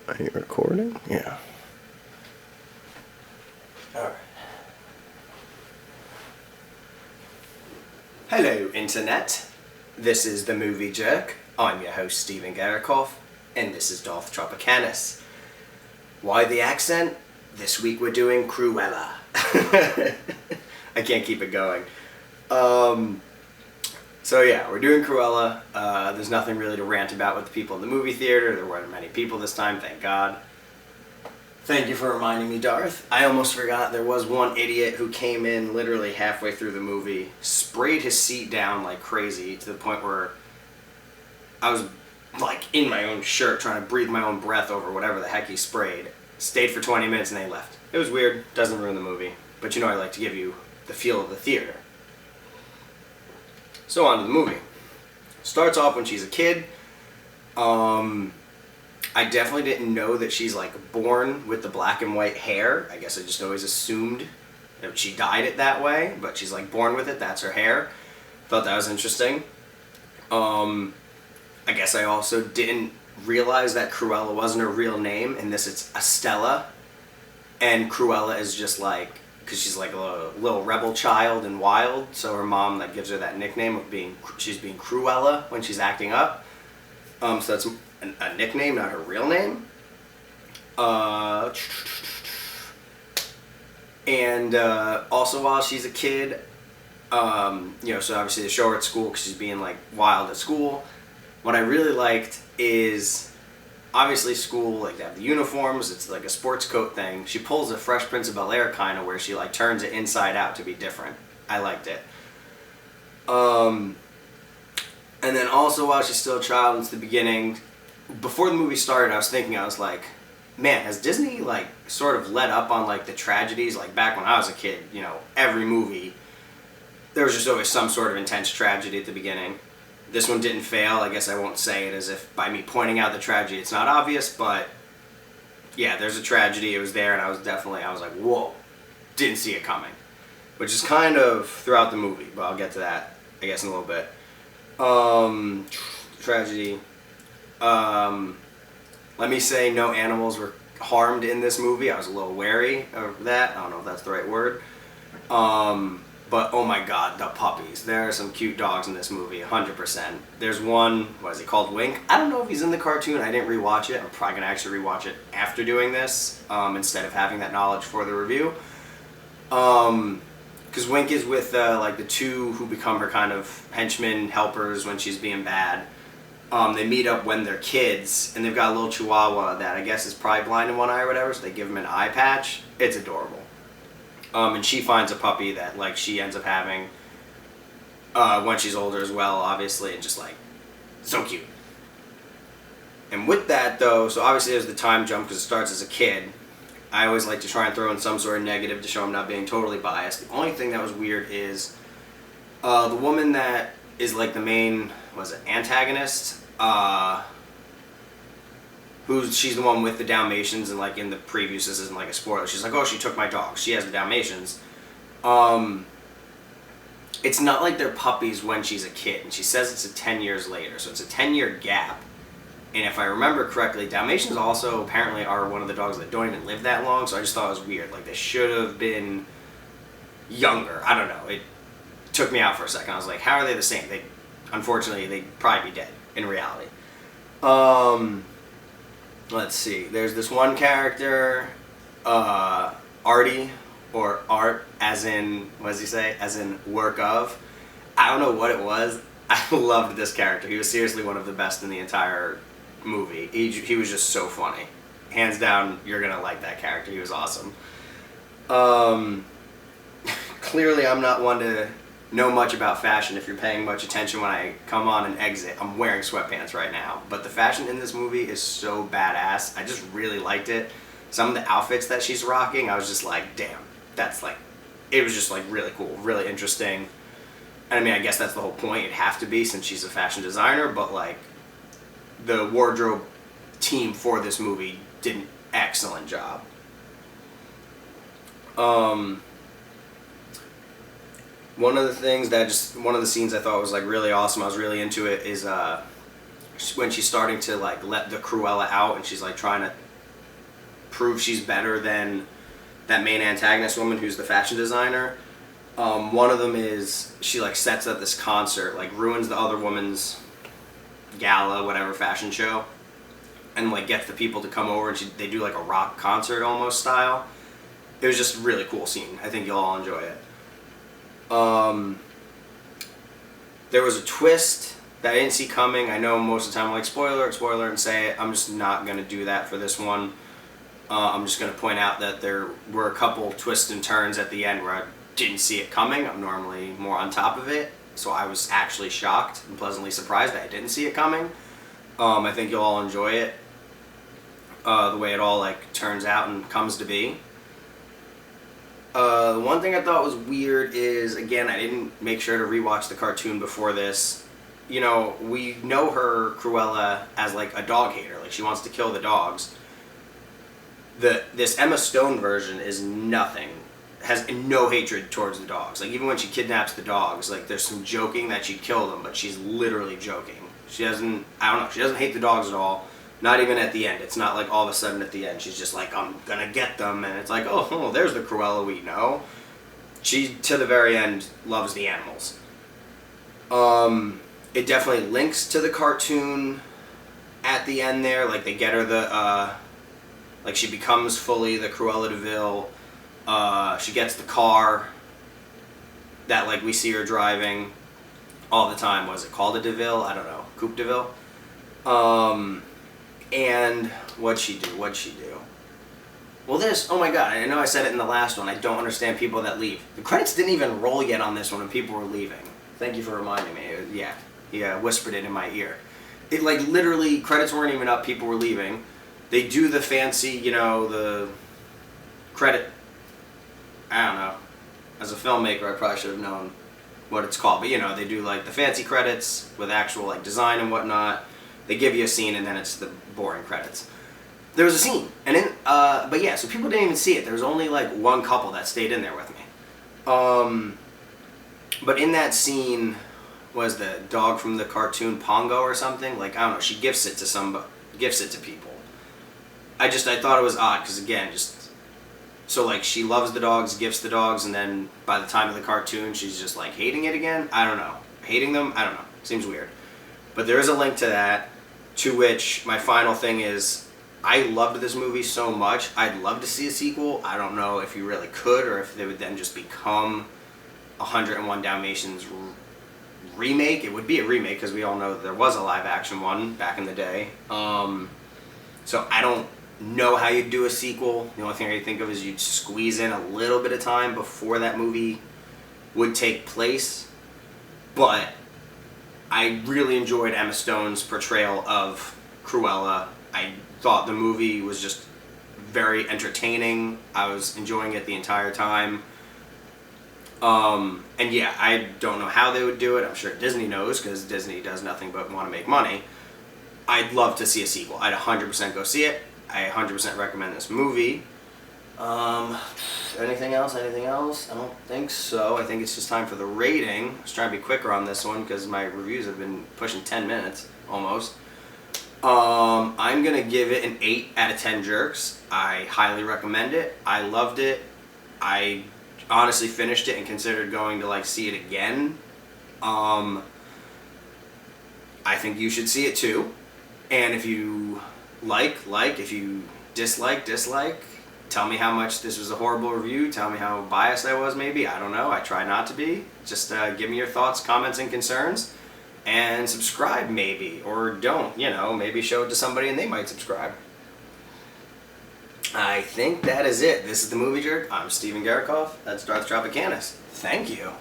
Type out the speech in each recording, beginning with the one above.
Are you recording? Yeah. Alright. Hello, Internet. This is the Movie Jerk. I'm your host, Steven Garikoff, and this is Darth Tropicanus. Why the accent? This week we're doing Cruella. I can't keep it going. So yeah, we're doing Cruella. There's nothing really to rant about with the people in the movie theater. There weren't many people this time, thank God. Thank you for reminding me, Darth. I almost forgot there was one idiot who came in literally halfway through the movie, sprayed his seat down like crazy to the point where I was like in my own shirt trying to breathe my own breath over whatever the heck he sprayed. Stayed for 20 minutes and they left. It was weird, doesn't ruin the movie, but you know I like to give you the feel of the theater. So on to the movie. Starts off when she's a kid. I definitely didn't know that she's like born with the black and white hair. I guess I just always assumed that she dyed it that way, but she's like born with it, that's her hair. Thought that was interesting. I guess I also didn't realize that Cruella wasn't her real name. In this it's Estella, and Cruella is just like, because she's like a little rebel child and wild, so her mom like gives her that nickname of she's being Cruella when she's acting up. So that's a nickname, not her real name. And also while she's a kid, so obviously they show her at school because she's being like wild at school. What I really liked is, obviously school, like they have the uniforms, it's like a sports coat thing. She pulls a Fresh Prince of Bel-Air kind of where she like turns it inside out to be different. I liked it. And then also while she's still a child, it's the beginning. Before the movie started, I was like, man, has Disney like sort of let up on like the tragedies? Like back when I was a kid, every movie, there was just always some sort of intense tragedy at the beginning. This one didn't fail. I guess I won't say it as if by me pointing out the tragedy it's not obvious, but yeah, there's a tragedy. It was there, and I was like, whoa, didn't see it coming. Which is kind of throughout the movie, but I'll get to that, I guess, in a little bit. Tragedy. Let me say no animals were harmed in this movie. I was a little wary of that. I don't know if that's the right word. But oh my god, the puppies. There are some cute dogs in this movie, 100%. There's one, what is he called, Wink? I don't know if he's in the cartoon. I didn't rewatch it. I'm probably going to actually rewatch it after doing this, instead of having that knowledge for the review. Because Wink is with like the two who become her kind of henchmen, helpers when she's being bad. They meet up when they're kids, and they've got a little chihuahua that I guess is probably blind in one eye or whatever, so they give him an eye patch. It's adorable. And she finds a puppy that like she ends up having when she's older as well, obviously, and just like, so cute. And with that though, so obviously there's the time jump because it starts as a kid. I always like to try and throw in some sort of negative to show I'm not being totally biased. The only thing that was weird is the woman that is like the main, antagonist? She's the one with the Dalmatians, and like in the previews, this isn't like a spoiler. She's like, oh, she took my dog. She has the Dalmatians. It's not like they're puppies when she's a kid, and she says it's 10 years later, so it's a 10-year gap. And if I remember correctly, Dalmatians also apparently are one of the dogs that don't even live that long, so I just thought it was weird. Like, they should have been younger. I don't know. It took me out for a second. I was like, how are they the same? Unfortunately, they'd probably be dead in reality. Let's see. There's this one character, Artie, or Art, as in, what does he say? As in work of. I don't know what it was. I loved this character. He was seriously one of the best in the entire movie. He was just so funny. Hands down, you're going to like that character. He was awesome. Clearly, I'm not one to know much about fashion. If you're paying much attention when I come on and exit, I'm wearing sweatpants right now. But the fashion in this movie is so badass. I just really liked it. Some of the outfits that she's rocking, I was just like, damn, that's like, it was just like really cool, really interesting. I mean, I guess that's the whole point. It'd have to be since she's a fashion designer, but like the wardrobe team for this movie did an excellent job. One of the scenes I thought was like really awesome, I was really into it, is when she's starting to like let the Cruella out and she's like trying to prove she's better than that main antagonist woman who's the fashion designer. One of them is she like sets up this concert, like ruins the other woman's gala, whatever fashion show, and like gets the people to come over and they do like a rock concert almost style. It was just a really cool scene. I think you'll all enjoy it. There was a twist that I didn't see coming. I know most of the time I'm like, spoiler alert, and say it. I'm just not going to do that for this one. I'm just going to point out that there were a couple twists and turns at the end where I didn't see it coming. I'm normally more on top of it, so I was actually shocked and pleasantly surprised that I didn't see it coming. I think you'll all enjoy it, the way it all like turns out and comes to be. The one thing I thought was weird is, again, I didn't make sure to rewatch the cartoon before this. You know, we know her, Cruella, as like a dog hater. Like, she wants to kill the dogs. This Emma Stone version is nothing. Has no hatred towards the dogs. Like, even when she kidnaps the dogs, like, there's some joking that she'd kill them, but she's literally joking. She doesn't, I don't know, she doesn't hate the dogs at all. Not even at the end. It's not like all of a sudden at the end she's just like, I'm gonna get them, and it's like, oh, there's the Cruella we know. She, to the very end, loves the animals. It definitely links to the cartoon at the end there. Like, they get her like, she becomes fully the Cruella de Vil. She gets the car that, like, we see her driving all the time. Was it called a de Vil? I don't know. Coupe de Vil? And what'd she do? Well, oh my god, I know I said it in the last one. I don't understand people that leave. The credits didn't even roll yet on this one and people were leaving. Thank you for reminding me. Yeah, he whispered it in my ear. It, like, literally, credits weren't even up, people were leaving. They do the fancy, you know, the credit, I don't know. As a filmmaker, I probably should have known what it's called. But, you know, they do, like, the fancy credits with actual, like, design and whatnot. They give you a scene, and then it's the boring credits. There was a scene, and but yeah, so people didn't even see it. There was only like one couple that stayed in there with me. But in that scene was the dog from the cartoon Pongo or something. Like, I don't know. She gifts it to people. I thought it was odd because, again, so like she loves the dogs, gifts the dogs, and then by the time of the cartoon, she's just like hating it again. I don't know. Hating them? I don't know. Seems weird. But there is a link to that. To which my final thing is, I loved this movie so much, I'd love to see a sequel. I don't know if you really could, or if they would then just become 101 Dalmatians remake. It would be a remake, because we all know that there was a live action one back in the day. So I don't know how you'd do a sequel. The only thing I can think of is you'd squeeze in a little bit of time before that movie would take place. But I really enjoyed Emma Stone's portrayal of Cruella. I thought the movie was just very entertaining. I was enjoying it the entire time. And yeah, I don't know how they would do it. I'm sure Disney knows, because Disney does nothing but want to make money. I'd love to see a sequel. I'd 100% go see it. I 100% recommend this movie. Anything else? I don't think so. I think it's just time for the rating. I was trying to be quicker on this one because my reviews have been pushing 10 minutes, almost. I'm going to give it an 8 out of 10 jerks. I highly recommend it. I loved it. I honestly finished it and considered going to, like, see it again. I think you should see it too. And if you like. If you dislike. Tell me how much this was a horrible review. Tell me how biased I was, maybe. I don't know. I try not to be. Just give me your thoughts, comments, and concerns. And subscribe, maybe. Or don't. You know, maybe show it to somebody and they might subscribe. I think that is it. This is The Movie Jerk. I'm Steven Garikoff. That's Darth Tropicanus. Thank you.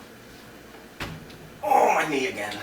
Oh, my knee again.